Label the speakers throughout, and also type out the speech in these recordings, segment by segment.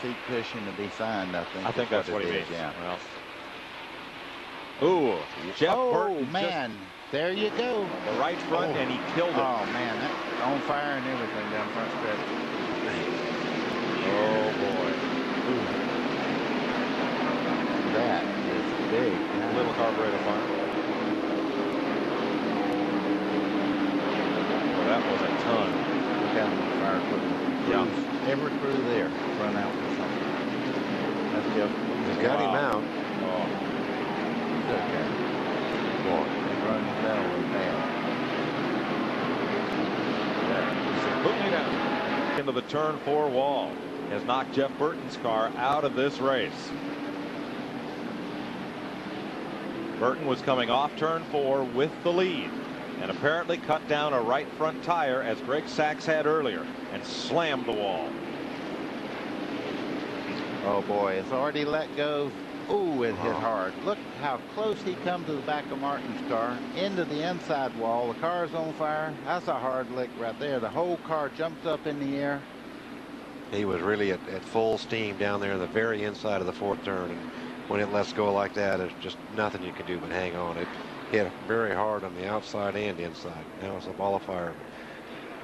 Speaker 1: seat cushion to be signed, I think.
Speaker 2: I think that's what he means.
Speaker 1: Yeah.
Speaker 2: Well. Ooh, Jeff Burton.
Speaker 1: Man, there you go.
Speaker 2: The right front, and he killed it.
Speaker 1: Oh, man, that's on fire and everything down front stretch.
Speaker 2: Oh, boy.
Speaker 1: Ooh. That is big.
Speaker 2: A little carburetor fire. Well, that was a ton.
Speaker 1: Look out on the fire equipment.
Speaker 2: Yeah.
Speaker 1: Every crew there run out for something. That's Jeff.
Speaker 3: He's got him out.
Speaker 1: Oh. Okay. Boy, they run down with that.
Speaker 2: Completely down into the turn 4 wall. Has knocked Jeff Burton's car out of this race. Burton was coming off turn 4 with the lead and apparently cut down a right front tire, as Greg Sachs had earlier, and slammed the wall.
Speaker 1: Oh boy, it's already let go. Ooh, it hit hard. Look how close he come to the back of Martin's car, into the inside wall. The car's on fire. That's a hard lick right there. The whole car jumps up in the air.
Speaker 3: He was really at full steam down there in the very inside of the 4th turn, and when it lets go like that, there's just nothing you can do but hang on. It hit very hard on the outside and inside. Now it's a ball of fire.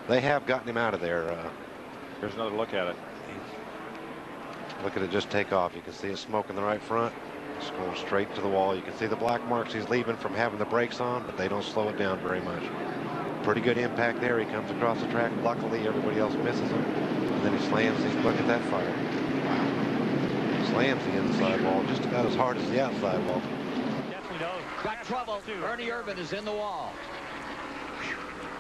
Speaker 3: They have gotten him out of there.
Speaker 2: Here's another look at it.
Speaker 3: Look at it just take off. You can see it smoke in the right front. It's going straight to the wall. You can see the black marks he's leaving from having the brakes on, but they don't slow it down very much. Pretty good impact there. He comes across the track. Luckily, everybody else misses him. And then he slams. Look at that fire. Wow. Slams the inside wall just about as hard as the outside wall.
Speaker 4: Definitely does.
Speaker 5: Got trouble. Ernie Irvan is in the wall.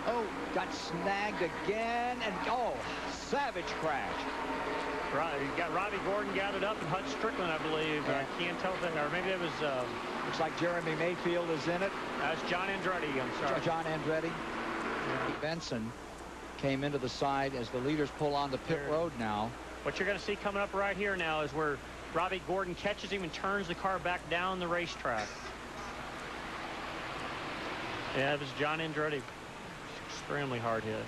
Speaker 5: Oh, got snagged again, and oh, savage crash.
Speaker 4: Right, you got Robbie Gordon gathered up and Hutch Strickland, I believe.
Speaker 5: Yeah.
Speaker 4: I can't tell that, or maybe that was.
Speaker 5: Looks like Jeremy Mayfield is in it.
Speaker 4: That's John Andretti. I'm sorry.
Speaker 5: John Andretti. Yeah. Benson came into the side as the leaders pull on the pit road now.
Speaker 4: What you're going to see coming up right here now is where Robbie Gordon catches him and turns the car back down the racetrack. Yeah, it was John Andretti. Extremely hard hit.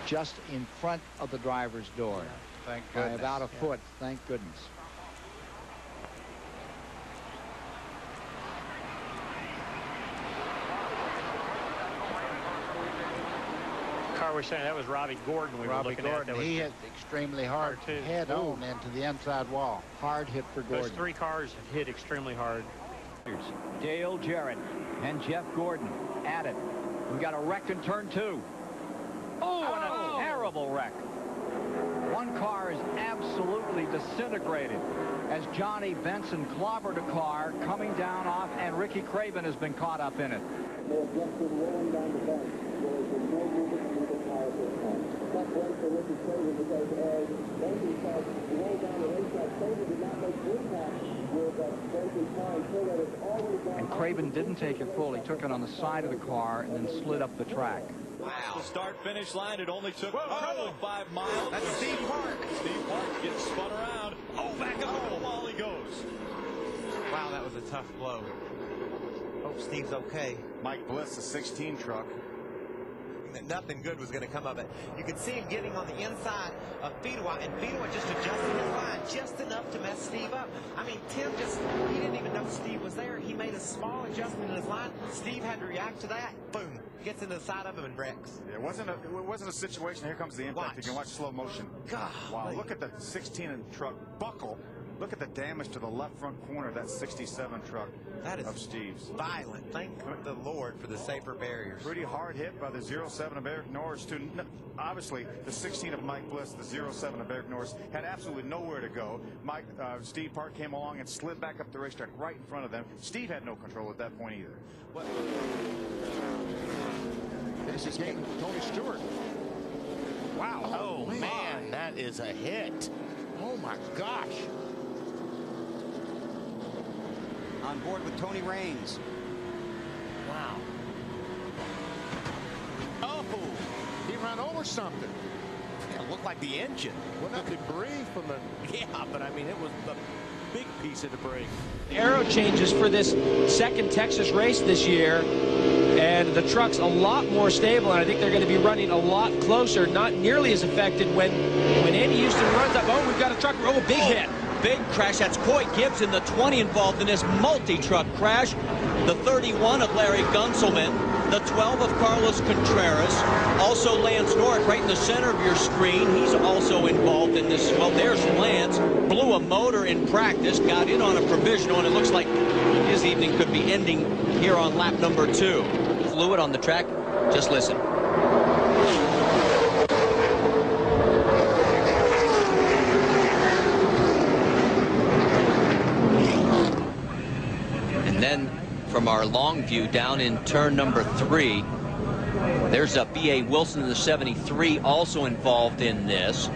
Speaker 5: Just in front of the driver's door.
Speaker 1: Yeah, thank
Speaker 5: by
Speaker 1: goodness.
Speaker 5: about a foot. Thank goodness.
Speaker 4: Car we're saying that was Robbie Gordon we were looking at. That was
Speaker 1: he hit extremely hard head on into the inside wall.
Speaker 5: Hard hit for Gordon.
Speaker 4: Those 3 cars hit extremely hard.
Speaker 5: Dale Jarrett and Jeff Gordon at it. We got a wreck in turn 2. Oh, and a terrible wreck. One car is absolutely disintegrated as Johnny Benson clobbered a car coming down off, and Ricky Craven has been caught up in it. And Craven didn't take it full. He took it on the side of the car and then slid up the track.
Speaker 6: Wow. The start-finish line, it only took 5 miles.
Speaker 7: That's Steve Park.
Speaker 6: Steve Park gets spun around. Oh, back up to the wall he goes.
Speaker 7: Wow, that was a tough blow. Hope Steve's okay.
Speaker 8: Mike Bliss, the 16 truck.
Speaker 7: Nothing good was going to come of it. You could see him getting on the inside of Fedewa, and Fedewa just adjusting his line just enough to mess Steve up. I mean, Tim he didn't even know Steve was there. He made a small adjustment in his line. Steve had to react to that. Boom. Gets into the side of him and wrecks.
Speaker 8: Yeah, it wasn't a situation. Here comes the impact. You can watch slow motion.
Speaker 7: God.
Speaker 8: Wow, look at the 16 truck buckle. Look at the damage to the left front corner of that 67 truck of Steve's.
Speaker 7: Violent. Thank the Lord for the safer barriers.
Speaker 8: Pretty hard hit by the 07 of Eric Norris, too. Obviously, the 16 of Mike Bliss, the 07 of Eric Norris, had absolutely nowhere to go. Steve Park came along and slid back up the racetrack right in front of them. Steve had no control at that point either.
Speaker 9: This is getting Tony Stewart. Wow.
Speaker 10: Oh, man, that is a hit.
Speaker 9: Oh, my gosh.
Speaker 5: On board with Tony Raines.
Speaker 9: Wow. Oh, he ran over something.
Speaker 10: It looked like the engine.
Speaker 9: What that debris from the...
Speaker 10: Yeah, but I mean, it was the big piece of debris.
Speaker 11: Aero changes for this second Texas race this year, and the truck's a lot more stable, and I think they're going to be running a lot closer, not nearly as affected when Andy Houston runs up. Oh, we've got a truck. Oh, big hit.
Speaker 12: Big crash. That's Coy Gibbs in the 20 involved in this multi-truck crash. The 31 of Larry Gunselman. The 12 of Carlos Contreras. Also Lance Norick right in the center of your screen. He's also involved in this. Well, there's Lance. Blew a motor in practice. Got in on a provisional, and it looks like his evening could be ending here on lap number 2. Fluid on the track. Just listen. And then from our long view down in turn number 3, there's a B.A. Wilson in the 73 also involved in this.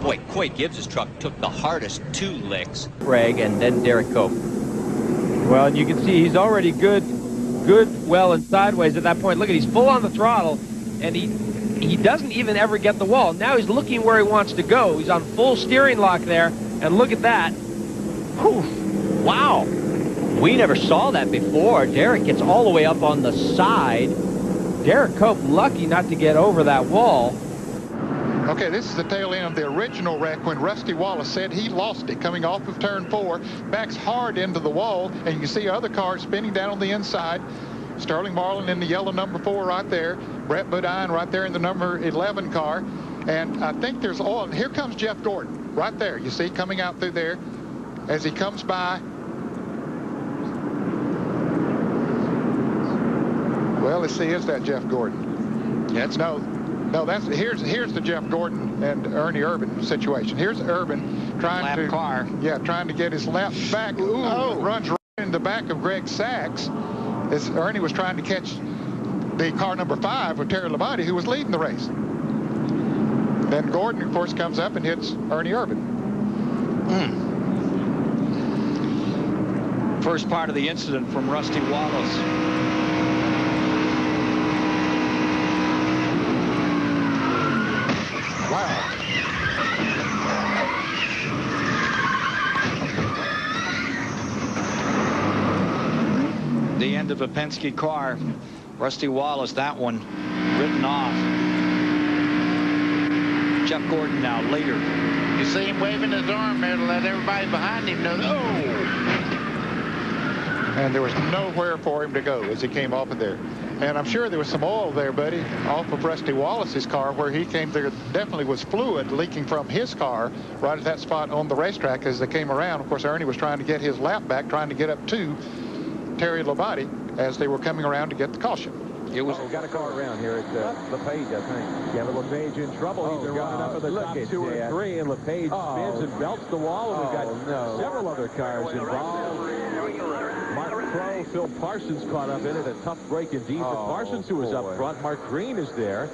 Speaker 12: Boy, Coy Gibbs' truck took the hardest 2 licks. Craig and then Derek Cope.
Speaker 11: Well, and you can see he's already good, well, and sideways at that point. Look at, he's full on the throttle, and he doesn't even ever get the wall. Now he's looking where he wants to go. He's on full steering lock there, and look at that. Whew.
Speaker 12: Wow. We never saw that before. Derek gets all the way up on the side.
Speaker 11: Derek Cope lucky not to get over that wall.
Speaker 13: Okay, this is the tail end of the original wreck when Rusty Wallace said he lost it coming off of turn 4, backs hard into the wall, and you can see other cars spinning down on the inside. Sterling Marlin in the yellow number 4 right there, Brett Bodine right there in the number 11 car, and I think there's oil. And here comes Jeff Gordon right there, you see, coming out through there as he comes by. Well, let's see, is that Jeff Gordon? Yes. No, that's here's the Jeff Gordon and Ernie Urban situation. Here's Urban trying to get his lap back. Ooh, runs right in the back of Greg Sachs as Ernie was trying to catch the car number 5 with Terry Labonte, who was leading the race. Then Gordon, of course, comes up and hits Ernie Urban.
Speaker 14: First part of the incident from Rusty Wallace.
Speaker 13: Wow.
Speaker 14: The end of a Penske car. Rusty Wallace, that one written off. Jeff Gordon now later.
Speaker 1: You see him waving his arm there to let everybody behind him know,
Speaker 13: And there was nowhere for him to go as he came off of there. And I'm sure there was some oil there, buddy, off of Rusty Wallace's car where he came. There definitely was fluid leaking from his car right at that spot on the racetrack as they came around. Of course, Ernie was trying to get his lap back, trying to get up to Terry Labonte as they were coming around to get the caution.
Speaker 15: It was got a car around here at LePage, I think. Yeah, but LePage in trouble. He's been running up at the top 2 or 3, and LePage spins and belts the wall, and we've got several other cars involved. Mark Crow, Phil Parsons caught up in it. A tough break indeed for Parsons, who was up front. Mark Green is there.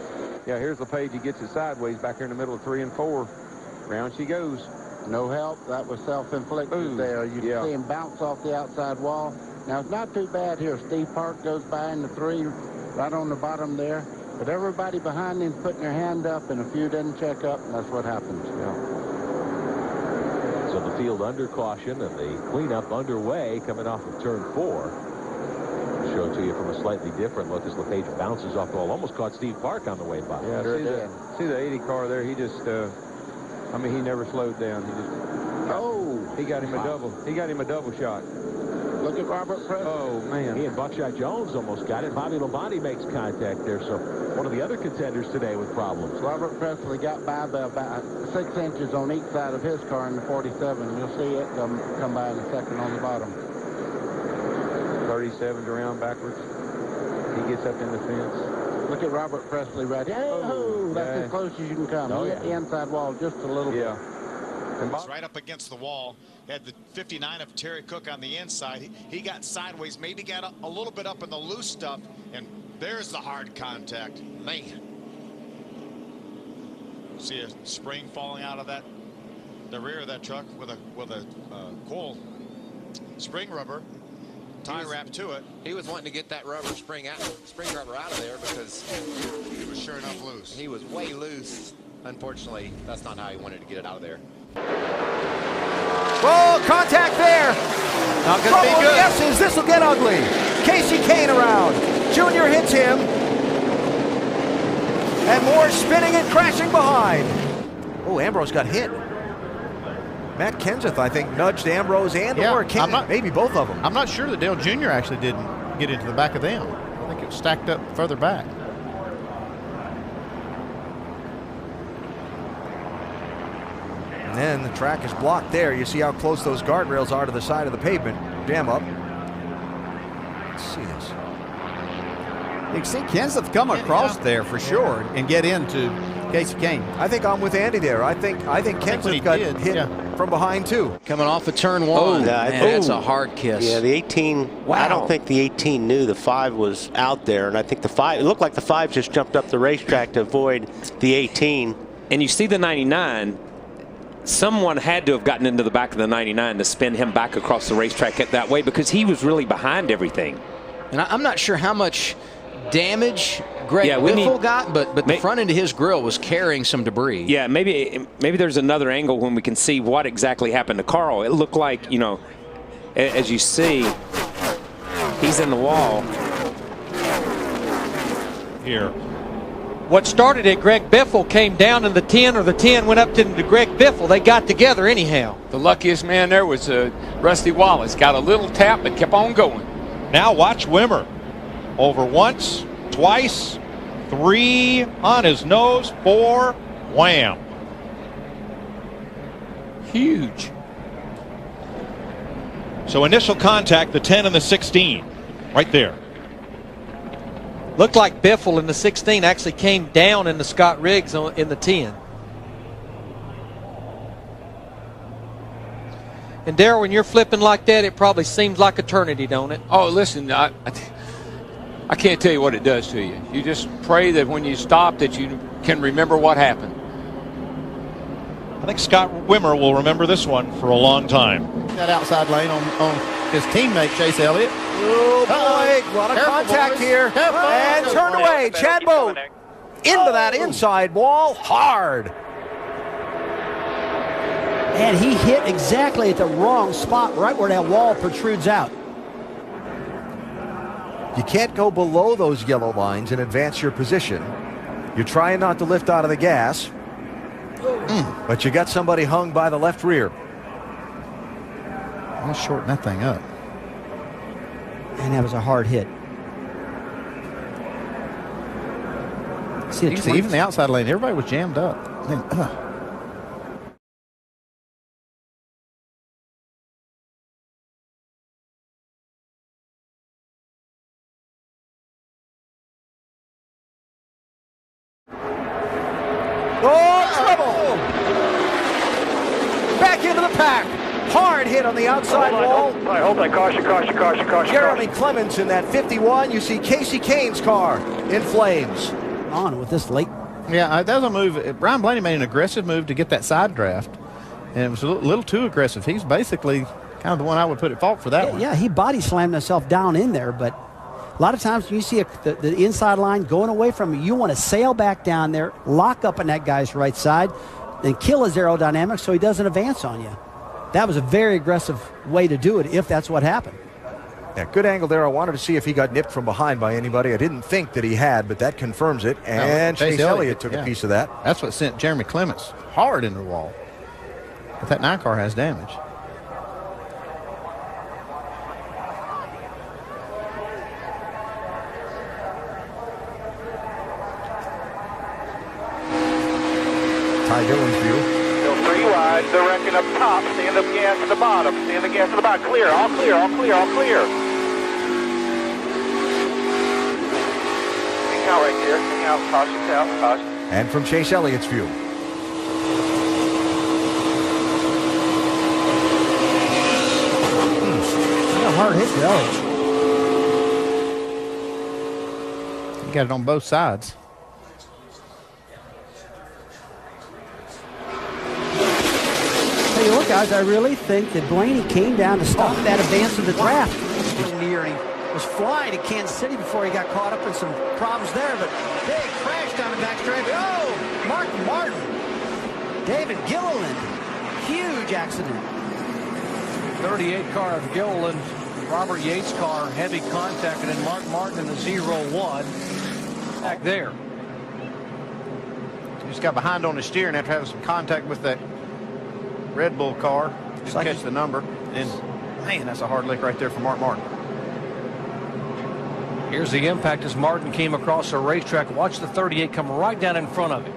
Speaker 16: Yeah, here's LePage. He gets it sideways back here in the middle of 3 and 4. Round she goes.
Speaker 17: No help. That was self-inflicted there. You can see him bounce off the outside wall. Now, it's not too bad here. Steve Park goes by in the 3, right on the bottom there. But everybody behind him's putting their hand up, and a few didn't check up, and that's what happens.
Speaker 15: Yeah. So the field under caution and the cleanup underway coming off of turn 4. I'll show it to you from a slightly different look as LePage bounces off the wall. Almost caught Steve Park on the way by.
Speaker 16: Yeah, see the 80 car there. He just, I mean, he never slowed down. He just, he got him a double. He got him a double shot.
Speaker 17: Look at Robert Presley.
Speaker 16: Oh, man.
Speaker 15: He and Buckshot Jones almost got it. Bobby Labonte makes contact there. So one of the other contenders today with problems.
Speaker 17: Robert Presley got by about 6 inches on each side of his car in the 47. You'll see it come by in a second on the bottom.
Speaker 16: 37's around backwards. He gets up in the fence.
Speaker 17: Look at Robert Presley right here. Oh, that's as close as you can come. He hit the inside wall just a little bit.
Speaker 8: It's right up against the wall. Had the 59 of Terry Cook on the inside. He got sideways, maybe got a little bit up in the loose stuff, and there's the hard contact. Man. See a spring falling out of the rear of that truck with a coil spring rubber tie wrap to it.
Speaker 18: He was wanting to get that spring rubber out of there because
Speaker 8: it was sure enough loose.
Speaker 18: He was way loose. Unfortunately, that's not how he wanted to get it out of there.
Speaker 5: Whoa, contact there.
Speaker 18: Not going to be good.
Speaker 5: Guesses, this will get ugly. Casey Kane around.
Speaker 19: Jr. hits him. And more spinning and crashing behind. Oh, Ambrose got hit. Matt Kenseth, I think, nudged Ambrose and or King. Maybe both of them.
Speaker 9: I'm not sure that Dale Jr. actually didn't get into the back of them. I think it was stacked up further back.
Speaker 19: And then the track is blocked there. You see how close those guardrails are to the side of the pavement. Jam up. Let's see this.
Speaker 5: You can see Kenseth come across there for sure and get into Casey Kane.
Speaker 19: I think I'm with Andy there. I think Kenseth got hit from behind too.
Speaker 10: Coming off of turn 1.
Speaker 20: Oh, that's a hard kiss. Yeah, the 18.
Speaker 10: Wow.
Speaker 20: I don't think the 18 knew the 5 was out there, and I think the 5. It looked like the 5 just jumped up the racetrack to avoid the 18.
Speaker 11: And you see the 99. Someone had to have gotten into the back of the 99 to spin him back across the racetrack that way, because he was really behind everything.
Speaker 10: And I'm not sure how much damage Greg Biffle got, but the front end of his grill was carrying some debris.
Speaker 11: Yeah, maybe there's another angle when we can see what exactly happened to Carl. It looked like, you know, as you see, he's in the wall.
Speaker 2: Here.
Speaker 21: What started at Greg Biffle came down in the 10, or the 10 went up to Greg Biffle. They got together anyhow.
Speaker 22: The luckiest man there was Rusty Wallace. Got a little tap, but kept on going.
Speaker 2: Now watch Wimmer. Over once, twice, 3 on his nose, 4, wham.
Speaker 21: Huge.
Speaker 2: So initial contact, the 10 and the 16, right there.
Speaker 21: Looked like Biffle in the 16 actually came down in the Scott Riggs in the 10. And Darrell, when you're flipping like that, it probably seems like eternity, don't it?
Speaker 22: Oh, listen, I can't tell you what it does to you. You just pray that when you stop that you can remember what happened.
Speaker 2: I think Scott Wimmer will remember this one for a long time.
Speaker 9: That outside lane on his teammate, Chase Elliott.
Speaker 19: Oh, boy. A lot of contact here. And turned away. Chad Boat into that inside wall hard.
Speaker 23: And he hit exactly at the wrong spot, right where that wall protrudes out.
Speaker 19: You can't go below those yellow lines and advance your position. You're trying not to lift out of the gas. But you got somebody hung by the left rear.
Speaker 9: Let's shorten that thing up.
Speaker 23: And that was a hard hit.
Speaker 9: See, even the outside lane, everybody was jammed up.
Speaker 19: Oh, trouble! Back into the pack. Hard hit on the outside wall.
Speaker 24: Hold on, caution.
Speaker 19: Jeremy Clements in that 51. You see Casey Kane's car in flames.
Speaker 23: On with this late.
Speaker 9: Yeah, that was a move. Brian Blaney made an aggressive move to get that side draft, and it was a little too aggressive. He's basically kind of the one I would put at fault for that one.
Speaker 23: Yeah, he body slammed himself down in there, but a lot of times when you see the inside line going away from you, you want to sail back down there, lock up on that guy's right side, and kill his aerodynamics so he doesn't advance on you. That was a very aggressive way to do it if that's what happened.
Speaker 19: Yeah, good angle there. I wanted to see if he got nipped from behind by anybody. I didn't think that he had, but that confirms it. And Chase Elliott took a piece of that.
Speaker 9: That's what sent Jeremy Clements hard into the wall. But that 9 car has damage.
Speaker 19: Ty Dillon's view.
Speaker 24: Still 3 wide. They're wrecking up top. Stand up gas at the bottom. Stand the gas at the bottom. Clear. All clear. Hang out right there. Hang out. Caution.
Speaker 19: And from Chase Elliott's view.
Speaker 23: What a hard hit to Elliott.
Speaker 9: You got it on both sides.
Speaker 23: Tell you what, guys, I really think that Blaney came down to stop that advance of the draft. He was near and he was flying to Kansas City before he got caught up in some problems there, but big crash down the backstretch. Oh, Mark Martin. David Gilliland. Huge accident.
Speaker 14: 38 car of Gilliland
Speaker 3: Robert Yates' car, heavy contact, and then Mark Martin in the 0-1 back there.
Speaker 9: He just got behind on his steering after having some contact with that Red Bull car. Just catch the number. And man, that's a hard lick right there for Mark Martin.
Speaker 3: Here's the impact as Martin came across the racetrack. Watch the 38 come right down in front of him.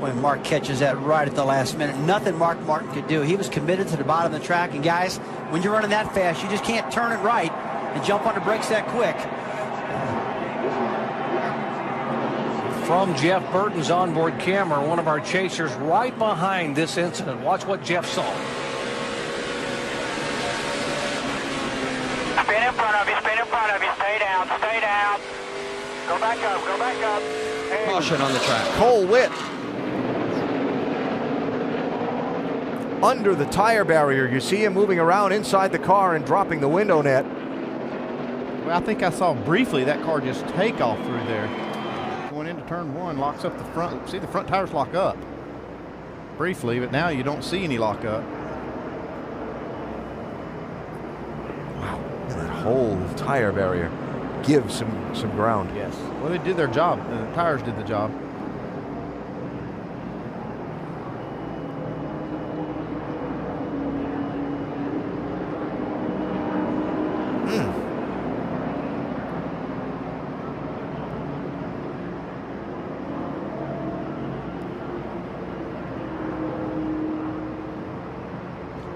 Speaker 23: When Mark catches that right at the last minute, nothing Mark Martin could do. He was committed to the bottom of the track. And guys, when you're running that fast, you just can't turn it right and jump on the brakes that quick.
Speaker 3: From Jeff Burton's onboard camera, one of our chasers right behind this incident. Watch what Jeff saw.
Speaker 24: Spin in front of you, spin in front of you. Stay down, stay down. Go back up, go back up. Hey.
Speaker 10: Caution on the track.
Speaker 19: Cole Witt under the tire barrier. You see him moving around inside the car and dropping the window net.
Speaker 9: Well, I think I saw briefly that car just take off through there. Going into turn one, locks up the front. See, the front tires lock up briefly, but now you don't see any lock up.
Speaker 19: Wow, that whole tire barrier gives some ground.
Speaker 9: Yes. Well, they did their job. The tires did the job.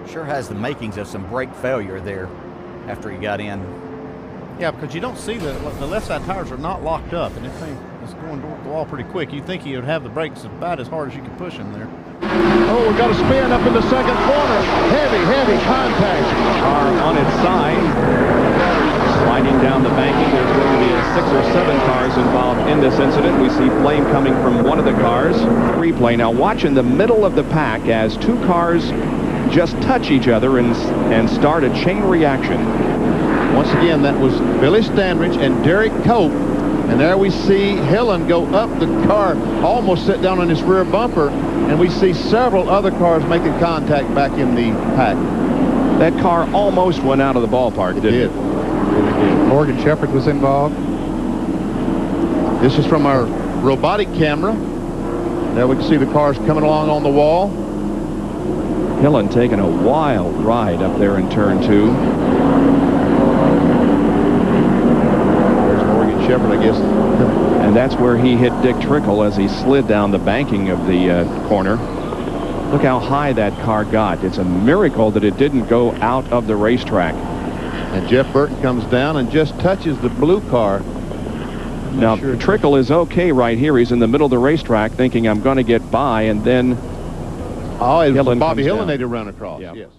Speaker 4: Sure has the makings of some brake failure there after he got in.
Speaker 9: Yeah, because you don't see the left side tires are not locked up, and this thing is going toward the wall pretty quick. You'd think he would have the brakes about as hard as you could push them there.
Speaker 15: Oh, we've got a spin up in the second corner. Heavy contact.
Speaker 6: Car on its side, sliding down the banking. There's going to be 6 or 7 cars involved in this incident. We see flame coming from one of the cars. Replay now. Watch in the middle of the pack as 2 cars just touch each other and start a chain reaction.
Speaker 15: Once again, that was Billy Standridge and Derek Cope. And there we see Hillen go up the car, almost sit down on his rear bumper. And we see several other cars making contact back in the pack.
Speaker 6: That car almost went out of the ballpark, didn't it?
Speaker 15: Really did. Morgan Shepherd was involved. This is from our robotic camera. There we can see the cars coming along on the wall.
Speaker 6: Hillen taking a wild ride up there in turn 2.
Speaker 15: There's Morgan Shepherd, I guess.
Speaker 6: And that's where he hit Dick Trickle as he slid down the banking of the corner. Look how high that car got. It's a miracle that it didn't go out of the racetrack.
Speaker 15: And Jeff Burton comes down and just touches the blue car.
Speaker 6: Now, Trickle is okay right here. He's in the middle of the racetrack thinking I'm going to get by, and then
Speaker 15: it was Bobby Hillen they run across.
Speaker 6: Yeah.
Speaker 15: Yes.